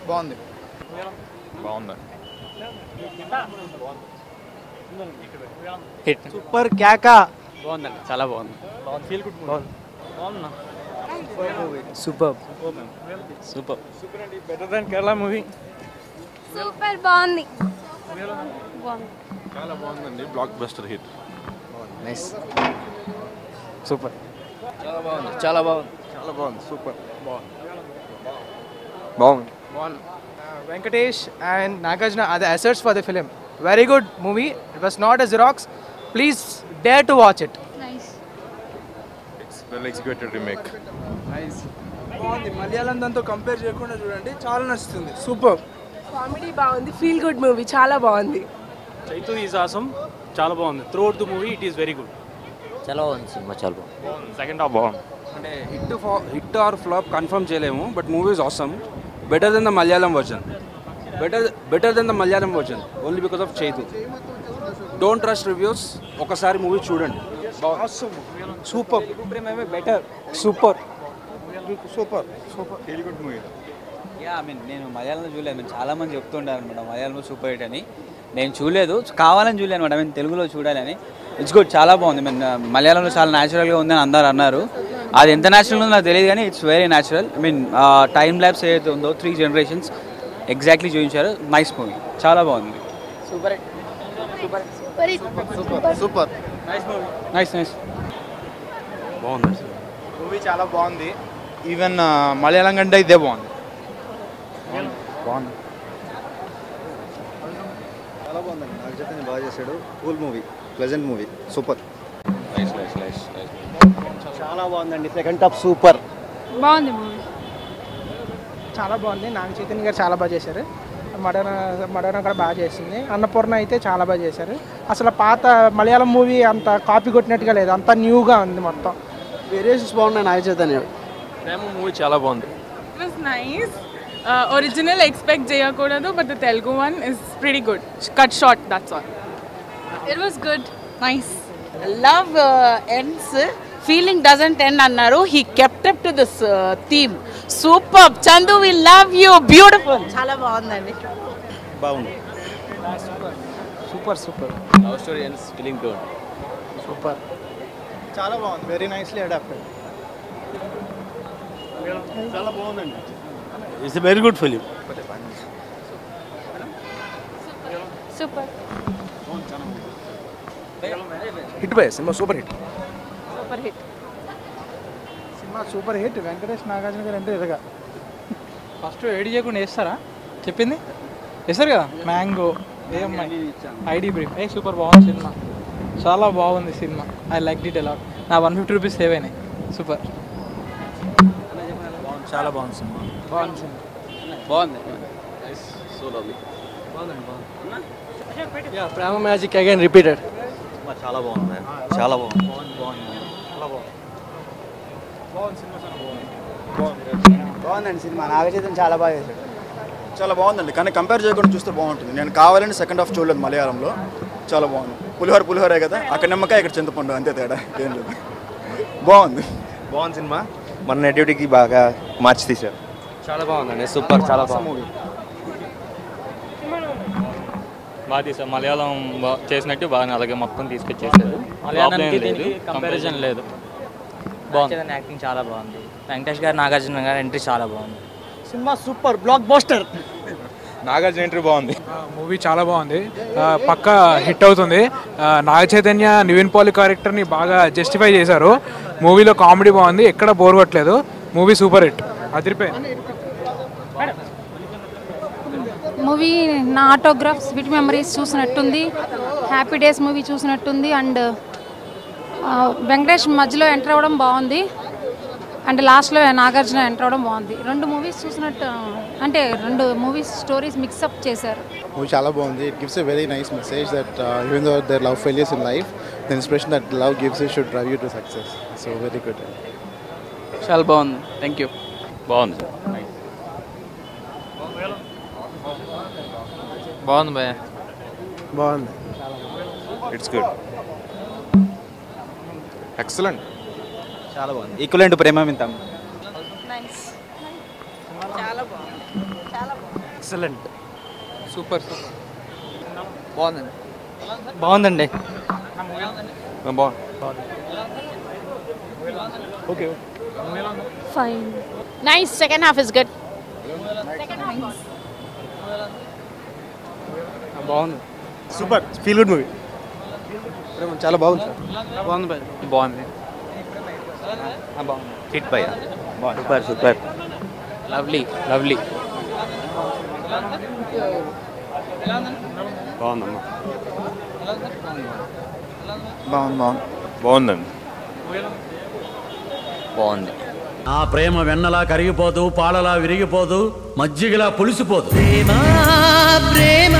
బాగుంది. Hit. Super క్యాకా. బాగుందండి, చాలా బాగుంది. Feel good. బాగుంది. సూపర్ సూపర్ అండి. Better than Kerala movie. Super బాగుంది. చాలా బాగుందండి. Block buster hit. Nice. Super. చాలా బాగుంది, చాలా బాగుంది. చాలా బాగుంది. సూపర్. బాగుంది. Venkatesh and Nagarjuna are the assets for the film. Very good movie. It was not a Xerox. Please dare to watch it. Nice. It's well executed remake. Nice. బాగుంది. మలయాళం దాంతో compare చేయకుండా చూడండి, చాలా నచ్చుతుంది. సూపర్. కామెడీ బాగుంది, feel good movie, చాలా బాగుంది. Chaitu is awesome, చాలా బాగుంది. Throughout the movie it is very good. చాలా బాగుంది సినిమా, చాలా బాగుంది. సెకండ్ హాఫ్ బాగుంది. అంటే హిట్ ఆర్ ఫ్లాప్ కన్ఫర్మ్ చేయలేము, but movie is awesome. Better than the Malayalam version. Better than the Malayalam version only because of Chaitu. Don't trust reviews, ఒకసారి movie చూడండి. Super. Better. Super. Super. Feel good movie. I mean నేను మలయాళంలో చూడలేదు. నేను చాలా మంది చెప్తుంటారు అనమాట మలయాళంలో సూపర్ హిట్ అని. నేను చూడలేదు, కావాలని చూడలేదు అనమాట. నేను తెలుగులో చూడాలని. ఇట్స్ గుడ్, చాలా బాగుంది. మలయాళంలో చాలా న్యాచురల్గా ఉందని అందరు అన్నారు. అది ఎంత న్యాచురల్ ఉందో నాకు తెలియదు, కానీ it's very natural. I mean time labs ఏదైతే ఉందో 3 generations ఎగ్జాక్ట్లీ చూపించారు. నైస్ మూవీ, చాలా బాగుంది. సూపర్. సూపర్. Nice nice. బాగుంది మూవీ, చాలా బాగుంది. ఈవెన్ మలయాళం కంటే ఇదే బాగుంది. బాగుంది. చాలా బాగుందండి. నాకు చెప్తే బాగా చేశాడు. Cool movie, pleasant movie, super. చాలా బాగుందండి. Second half super. బాగుంది మూవీ. చాలా బాగుంది. నాగ చైతన్య గారు చాలా బాగా చేశారు. మడన కూడా బాగా చేసింది. అన్నపూర్ణ అయితే చాలా బాగా చేశారు. అసలు పాత మలయాళం మూవీ అంత కాపీ కొట్టినట్టుగా లేదు, అంత న్యూగా ఉంది మొత్తం. వేరియేషన్స్ బాగున్నాయి నాగ చైతన్య. ప్రేమ మూవీ చాలా బాగుంది. It was nice. Original expect చేయకూడదు, but the Telugu one is pretty good. Cut short, that's all. It was good. Nice. Love ends, feeling doesn't end అన్నారు. He kept up to this theme. Superb. Chandu, we love you. Beautiful. చాలా బాగుందండి. బాగుంది. Super. Love story and feeling good. Super. చాలా బాగుంది. Very nicely adapted. చాలా బాగుందండి. It's a very good film. Super. Hit boy సినిమా. Super hit. సినిమా super hit. Venkatesh Nagarjuna గారు అంటే ఎదగా ఫస్ట్ ఎడి చేయకుండా వేస్తారా? చెప్పింది వేస్తారు కదా. మ్యాంగో ఏమన్నా ఐడి బ్రీఫ్ సూపర్ బాగుంది సినిమా. చాలా బాగుంది సినిమా. I like it a lot. నా 150 రూపీస్ సేవ్ అయినాయి. సూపర్. చాలా బాగుంది సినిమా. బాగుంది. So lovely. ప్రేమ మ్యాజిక్ అగైన్ రిపీటెడ్. చాలా బాగుంది. చాలా బాగుంది. బాగుందండి సినిమా. నాగ చైతన్య చాలా బాగా చేశాడు. చాలా బాగుందండి, కానీ కంపేర్ చేయకుండా చూస్తే బాగుంటుంది. నేను కావాలని సెకండ్ హాఫ్ చూడలేదు మలయాళంలో. చాలా బాగుంది. పులిహోరే కదా, అక్కడ నిమ్మకాయ ఇక్కడ చింతపండు, అంతే తేడా ఏం లేదు. బాగుంది సినిమా. మన నెటివిటీకి బాగా మార్చి తీశారు. చాలా బాగుందండి. సూపర్. చాలా బాగుంది. బాగా తీసారు. మలయాళం చేసినట్టు బాగా అలాగే మొత్తం తీసుకొచ్చేసారు. మలయాళానికి లేదు, కంపారిజన్ లేదు. బాగుంది. యాక్టింగ్ చాలా బాగుంది. వెంకటేష్ గారు, నాగార్జున గారు ఎంట్రీ చాలా బాగుంది. Cinema super. Block buster. Nagarjuna entry బాగుంది. మూవీ చాలా బాగుంది. పక్కా హిట్ అవుతుంది. నాగ చైతన్య నివిన్ పాలి క్యారెక్టర్ని బాగా జస్టిఫై చేశారు. మూవీలో కామెడీ బాగుంది, ఎక్కడ బోర్ కొట్టలేదు. Movie super hit. అదిరిపోయింది. మూవీ నా ఆటోగ్రాఫ్ స్వీట్ మెమరీస్ చూసినట్టుంది. హ్యాపీ డేస్ మూవీ చూసినట్టుంది. అండ్ వెంకటేష్ మధ్యలో ఎంటర్ అవ్వడం బాగుంది. అండ్ లాస్ట్లో నాగార్జున ఎంటర్ అవ్వడం బాగుంది. 2 మూవీస్ చూసినట్టు, అంటే 2 మూవీస్ స్టోరీస్ మిక్సప్ చేశారు. మూవీ చాలా బాగుంది. It gives a very nice message that even though there love failures in life, the inspiration that love gives you should drive you to success. So very good. చాలా బాగుంది. Thank you. బాగుంది. బాగుంది భయ్య. బాగుంది. It's good. Excellent. చాలా బాగుంది. Equivalent ప్రేమ మింతం. Excellent. Super super బాగుందండి. బాగుందండి. Okay. Fine. Nice. Second half is good. బాగుంది. Super feel good movie. చాలా బాగుంది సార్. బాగుంది భయ్య. బాగుంది. హిట్ భయ్య. Super super. Lovely lovely. బాగుందమ్మా. బాగుందండి. బాగుంది. ఆ ప్రేమ వెన్నలా కరిగిపోదు, పాలలా విరిగిపోదు, మజ్జిగలా పులిసిపోదు. ప్రేమ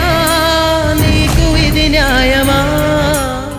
నీకు ఇది న్యాయమా?